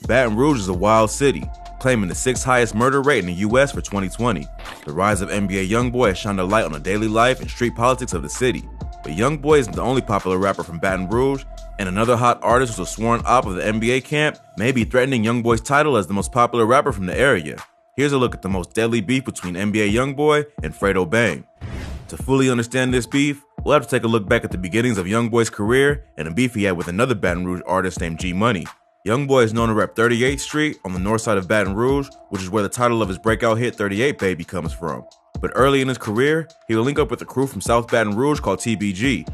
Baton Rouge is a wild city, claiming the 6th highest murder rate in the US for 2020. The rise of NBA Youngboy has shined a light on the daily life and street politics of the city. But Youngboy isn't the only popular rapper from Baton Rouge, and another hot artist who's a sworn op of the NBA camp may be threatening Youngboy's title as the most popular rapper from the area. Here's a look at the most deadly beef between NBA Youngboy and Fredo Bang. To fully understand this beef, we'll have to take a look back at the beginnings of Youngboy's career and a beef he had with another Baton Rouge artist named G Money. Youngboy is known to rep 38th Street on the north side of Baton Rouge, which is where the title of his breakout hit 38 Baby comes from. But early in his career, he would link up with a crew from South Baton Rouge called TBG.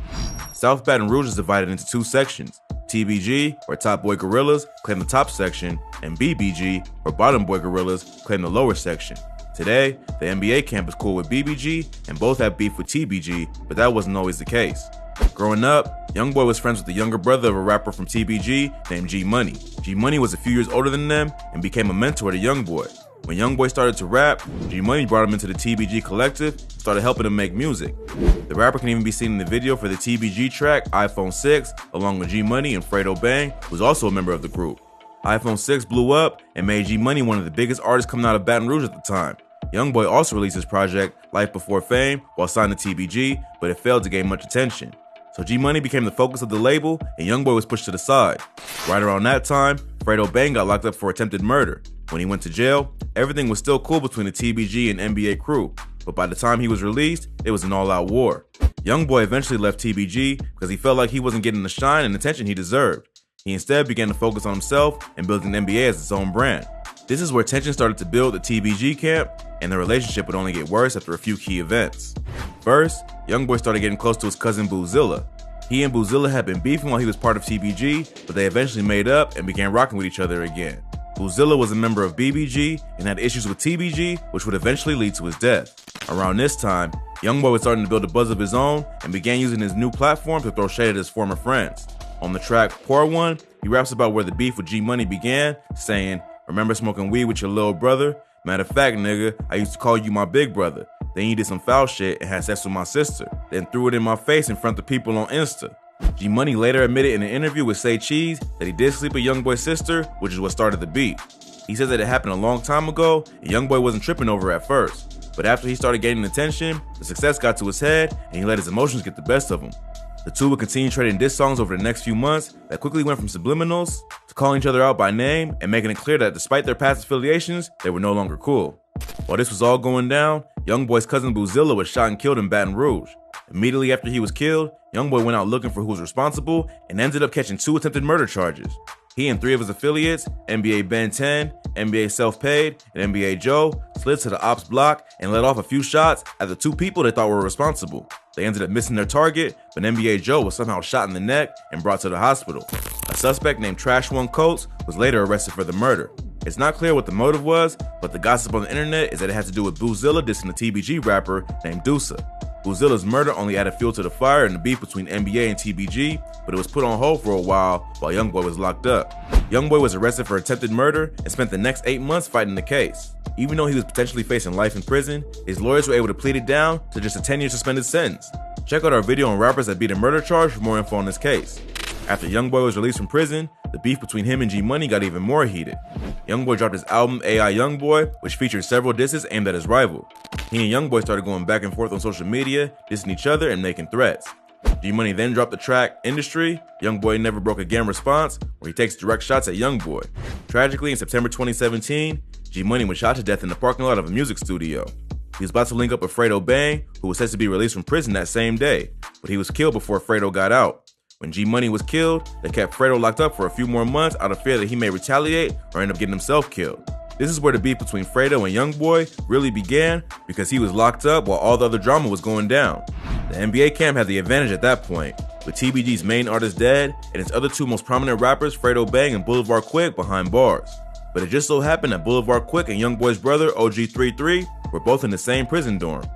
South Baton Rouge is divided into two sections. TBG, or Top Boy Gorillas, claim the top section, and BBG, or Bottom Boy Gorillas, claim the lower section. Today, the NBA camp is cool with BBG, and both have beef with TBG, but that wasn't always the case. Growing up, Youngboy was friends with the younger brother of a rapper from TBG named G Money. G Money was a few years older than them and became a mentor to Youngboy. When Youngboy started to rap, G Money brought him into the TBG collective and started helping him make music. The rapper can even be seen in the video for the TBG track iPhone 6, along with G Money and Fredo Bang, who's also a member of the group. iPhone 6 blew up and made G Money one of the biggest artists coming out of Baton Rouge at the time. Youngboy also released his project Life Before Fame while signed to TBG, but it failed to gain much attention. So G Money became the focus of the label, and Youngboy was pushed to the side. Right around that time, Fredo Bang got locked up for attempted murder. When he went to jail, everything was still cool between the TBG and NBA crew, but by the time he was released, it was an all-out war. Youngboy eventually left TBG because he felt like he wasn't getting the shine and attention he deserved. He instead began to focus on himself and building NBA as its own brand. This is where tension started to build at the TBG camp, and the relationship would only get worse after a few key events. First, Youngboy started getting close to his cousin Boozilla. He and Boozilla had been beefing while he was part of TBG, but they eventually made up and began rocking with each other again. Boozilla was a member of BBG and had issues with TBG, which would eventually lead to his death. Around this time, Youngboy was starting to build a buzz of his own and began using his new platform to throw shade at his former friends. On the track Pour One, he raps about where the beef with G Money began, saying, "Remember smoking weed with your little brother? Matter of fact, nigga, I used to call you my big brother. Then you did some foul shit and had sex with my sister, then threw it in my face in front of people on Insta." G Money later admitted in an interview with Say Cheese that he did sleep with Youngboy's sister, which is what started the beef. He says that it happened a long time ago and Youngboy wasn't tripping over it at first. But after he started gaining attention, the success got to his head and he let his emotions get the best of him. The two would continue trading diss songs over the next few months that quickly went from subliminals to calling each other out by name and making it clear that despite their past affiliations, they were no longer cool. While this was all going down, Youngboy's cousin Boozilla was shot and killed in Baton Rouge. Immediately after he was killed, Youngboy went out looking for who was responsible and ended up catching 2 attempted murder charges. He and 3 of his affiliates, NBA Ben 10, NBA Self-Paid, and NBA Joe, slid to the ops block and let off a few shots at the 2 people they thought were responsible. They ended up missing their target, but NBA Joe was somehow shot in the neck and brought to the hospital. A suspect named Trash One Coates was later arrested for the murder. It's not clear what the motive was, but the gossip on the internet is that it had to do with Boozilla dissing a TBG rapper named Deusa. Boozilla's murder only added fuel to the fire in the beef between NBA and TBG, but it was put on hold for a while Youngboy was locked up. Youngboy was arrested for attempted murder and spent the next 8 months fighting the case. Even though he was potentially facing life in prison, his lawyers were able to plead it down to just a 10-year suspended sentence. Check out our video on rappers that beat a murder charge for more info on this case. After Youngboy was released from prison, the beef between him and G Money got even more heated. Youngboy dropped his album AI Youngboy, which featured several disses aimed at his rival. He and Youngboy started going back and forth on social media, dissing each other and making threats. G Money then dropped the track Industry, Youngboy Never Broke Again response, where he takes direct shots at Youngboy. Tragically, in September 2017, G Money was shot to death in the parking lot of a music studio. He was about to link up with Fredo Bang, who was set to be released from prison that same day, but he was killed before Fredo got out. When G Money was killed, they kept Fredo locked up for a few more months out of fear that he may retaliate or end up getting himself killed. This is where the beef between Fredo and Youngboy really began because he was locked up while all the other drama was going down. The NBA camp had the advantage at that point, with TBG's main artist dead and its other 2 most prominent rappers, Fredo Bang and Boulevard Quick, behind bars. But it just so happened that Boulevard Quick and Youngboy's brother, OG33, were both in the same prison dorm.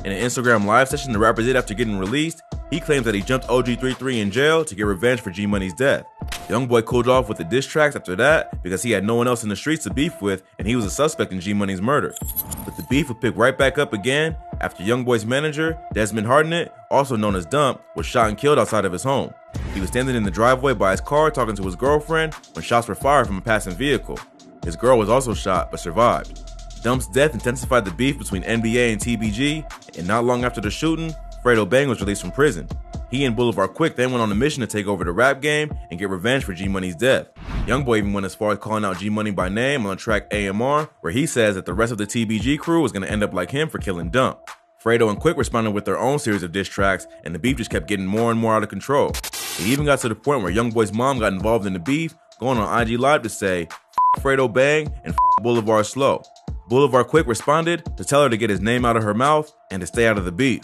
In an Instagram live session the rapper did after getting released, he claims that he jumped OG33 in jail to get revenge for G Money's death. Youngboy cooled off with the diss tracks after that because he had no one else in the streets to beef with and he was a suspect in G Money's murder. But the beef would pick right back up again after Youngboy's manager, Desmond Hartnett, also known as Dump, was shot and killed outside of his home. He was standing in the driveway by his car talking to his girlfriend when shots were fired from a passing vehicle. His girl was also shot but survived. Dump's death intensified the beef between NBA and TBG, and not long after the shooting, Fredo Bang was released from prison. He and Boulevard Quick then went on a mission to take over the rap game and get revenge for G-Money's death. Youngboy even went as far as calling out G-Money by name on the track AMR, where he says that the rest of the TBG crew was going to end up like him for killing Dump. Fredo and Quick responded with their own series of diss tracks, and the beef just kept getting more and more out of control. It even got to the point where Youngboy's mom got involved in the beef, going on IG Live to say, "F Fredo Bang and F Boulevard Slow." Boulevard Quick responded to tell her to get his name out of her mouth and to stay out of the beef.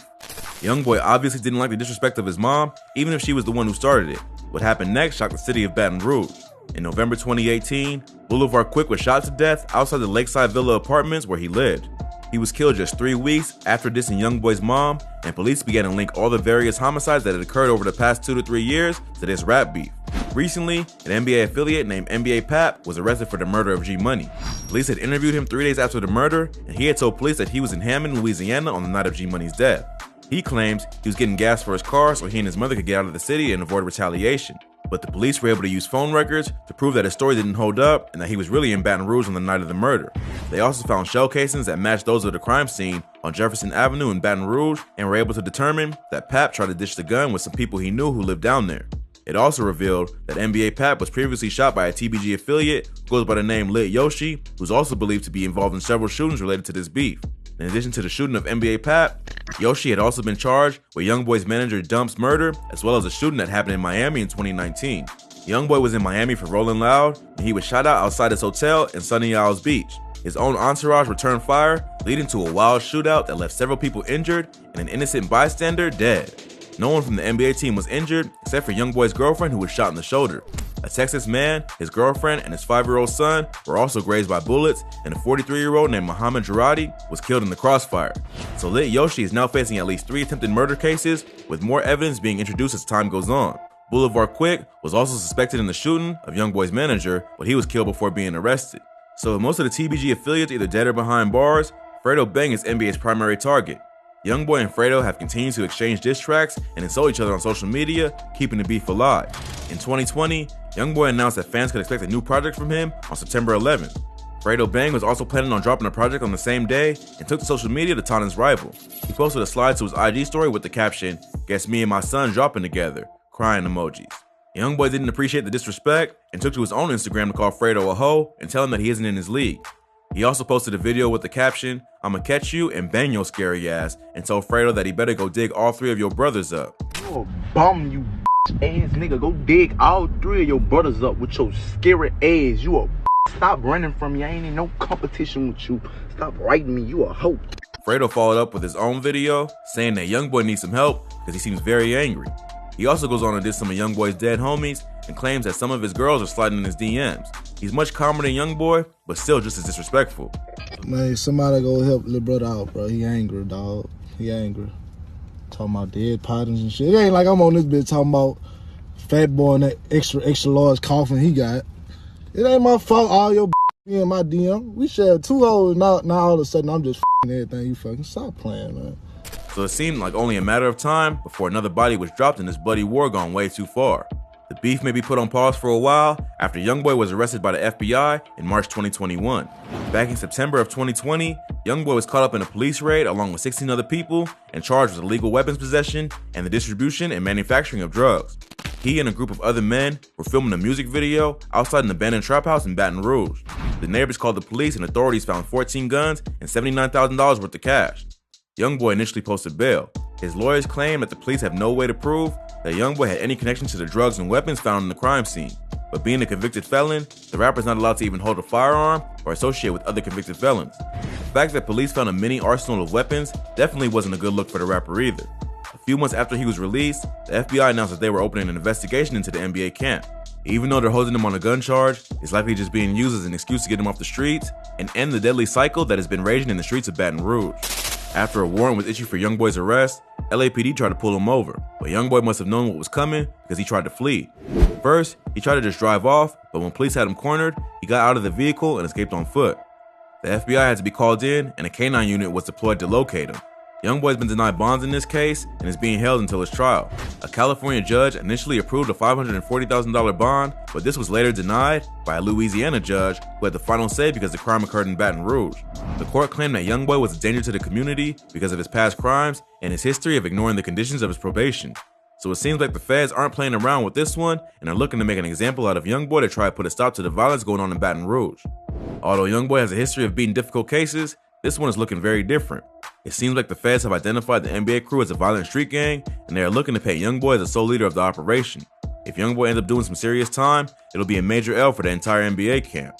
Youngboy obviously didn't like the disrespect of his mom, even if she was the one who started it. What happened next shocked the city of Baton Rouge. In November 2018, Boulevard Quick was shot to death outside the Lakeside Villa apartments where he lived. He was killed just 3 weeks after dissing Youngboy's mom, and police began to link all the various homicides that had occurred over the past 2 to 3 years to this rap beef. Recently, an NBA affiliate named NBA Pap was arrested for the murder of G-Money. Police had interviewed him 3 days after the murder, and he had told police that he was in Hammond, Louisiana on the night of G-Money's death. He claims he was getting gas for his car so he and his mother could get out of the city and avoid retaliation. But the police were able to use phone records to prove that his story didn't hold up and that he was really in Baton Rouge on the night of the murder. They also found shell casings that matched those of the crime scene on Jefferson Avenue in Baton Rouge and were able to determine that Pap tried to ditch the gun with some people he knew who lived down there. It also revealed that NBA Pap was previously shot by a TBG affiliate who goes by the name Lit Yoshi, who's also believed to be involved in several shootings related to this beef. In addition to the shooting of NBA Pap, Yoshi had also been charged with Youngboy's manager Dump's murder, as well as a shooting that happened in Miami in 2019. Youngboy was in Miami for Rolling Loud, and he was shot out outside his hotel in Sunny Isles Beach. His own entourage returned fire, leading to a wild shootout that left several people injured and an innocent bystander dead. No one from the NBA team was injured, except for Youngboy's girlfriend who was shot in the shoulder. A Texas man, his girlfriend, and his 5-year-old son were also grazed by bullets, and a 43-year-old named Muhammad Jarati was killed in the crossfire. So Lit Yoshi is now facing at least 3 attempted murder cases, with more evidence being introduced as time goes on. Boulevard Quick was also suspected in the shooting of Youngboy's manager, but he was killed before being arrested. So with most of the TBG affiliates either dead or behind bars, Fredo Bang is NBA's primary target. Youngboy and Fredo have continued to exchange diss tracks and insult each other on social media, keeping the beef alive. In 2020, Youngboy announced that fans could expect a new project from him on September 11th. Fredo Bang was also planning on dropping a project on the same day and took to social media to taunt his rival. He posted a slide to his IG story with the caption, "Guess me and my son dropping together," crying emojis. Youngboy didn't appreciate the disrespect and took to his own Instagram to call Fredo a hoe and tell him that he isn't in his league. He also posted a video with the caption, "I'ma catch you and bang your scary ass," and told Fredo that he better go dig all 3 of your brothers up. You a bum, you ass nigga. Go dig all 3 of your brothers up with your scary ass. You a stop running from me. I ain't in no competition with you. Stop writing me. You a hoe. Fredo followed up with his own video saying that Youngboy needs some help because he seems very angry. He also goes on to diss some of Youngboy's dead homies and claims that some of his girls are sliding in his DMs. He's much calmer than Youngboy, but still just as disrespectful. Man, somebody go help little brother out, bro. He angry, dog. He angry. Talking about dead partners and shit. It ain't like I'm on this bitch talking about fat boy and that extra large coffin he got. It ain't my fault all your be in my DM. We share 2 hoes, now all of a sudden I'm just everything you fucking. Stop playing, man. So it seemed like only a matter of time before another body was dropped in this bloody war gone way too far. The beef may be put on pause for a while after Youngboy was arrested by the FBI in March 2021. Back in September of 2020, Youngboy was caught up in a police raid along with 16 other people and charged with illegal weapons possession and the distribution and manufacturing of drugs. He and a group of other men were filming a music video outside an abandoned trap house in Baton Rouge. The neighbors called the police and authorities found 14 guns and $79,000 worth of cash. Youngboy initially posted bail. His lawyers claim that the police have no way to prove that Youngboy had any connection to the drugs and weapons found in the crime scene. But being a convicted felon, the rapper is not allowed to even hold a firearm or associate with other convicted felons. The fact that police found a mini arsenal of weapons definitely wasn't a good look for the rapper either. A few months after he was released, the FBI announced that they were opening an investigation into the NBA camp. Even though they're holding him on a gun charge, it's likely just being used as an excuse to get him off the streets and end the deadly cycle that has been raging in the streets of Baton Rouge. After a warrant was issued for Youngboy's arrest, LAPD tried to pull him over, but Youngboy must have known what was coming because he tried to flee. First, he tried to just drive off, but when police had him cornered, he got out of the vehicle and escaped on foot. The FBI had to be called in, and a canine unit was deployed to locate him. Youngboy's been denied bonds in this case and is being held until his trial. A California judge initially approved a $540,000 bond, but this was later denied by a Louisiana judge who had the final say because the crime occurred in Baton Rouge. The court claimed that Youngboy was a danger to the community because of his past crimes and his history of ignoring the conditions of his probation. So it seems like the feds aren't playing around with this one and are looking to make an example out of Youngboy to try to put a stop to the violence going on in Baton Rouge. Although Youngboy has a history of beating difficult cases, this one is looking very different. It seems like the feds have identified the NBA crew as a violent street gang, and they are looking to paint Youngboy as the sole leader of the operation. If Youngboy ends up doing some serious time, it'll be a major L for the entire NBA camp.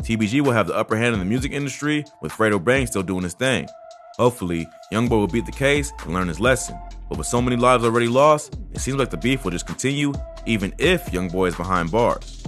TBG will have the upper hand in the music industry, with Fredo Bang still doing his thing. Hopefully, Youngboy will beat the case and learn his lesson. But with so many lives already lost, it seems like the beef will just continue, even if Youngboy is behind bars.